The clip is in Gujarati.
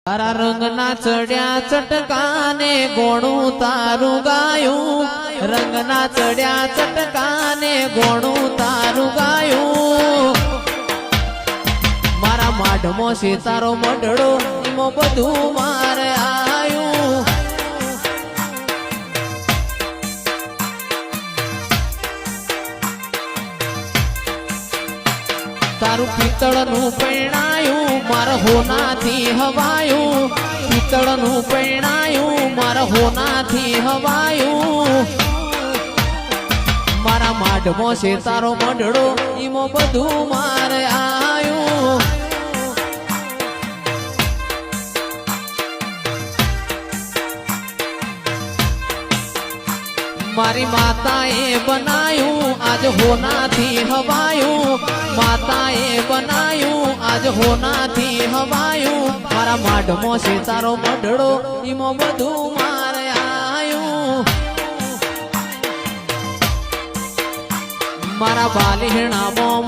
તારા રંગના ચડ્યા ચટકાને ગોણું તારું ગાયું, રંગના ચડ્યા ચટકાને ગોણું તારું ગાયું. મારા માઢમાં છે તારો મઢડો, એમાં બધું મારે આયું. તારું પિત્તળનું પૈણાયું મારા હોનાથી હવાયું, પિત્તળનું પૈણાયું મારા હોનાથી હવાયું. મારા માઢમાં છે તારો મઢડો, એમાં બધું મારે આયું. મારી માતાએ બનાયું આજ હોનાથી હવાયું, માતાએ બનાયું આજ હોનાથી હવાયું. મારા માઢમાં છે તારો મઢડો, એમાં બધું મારે આયું. મારા બાલીણામાં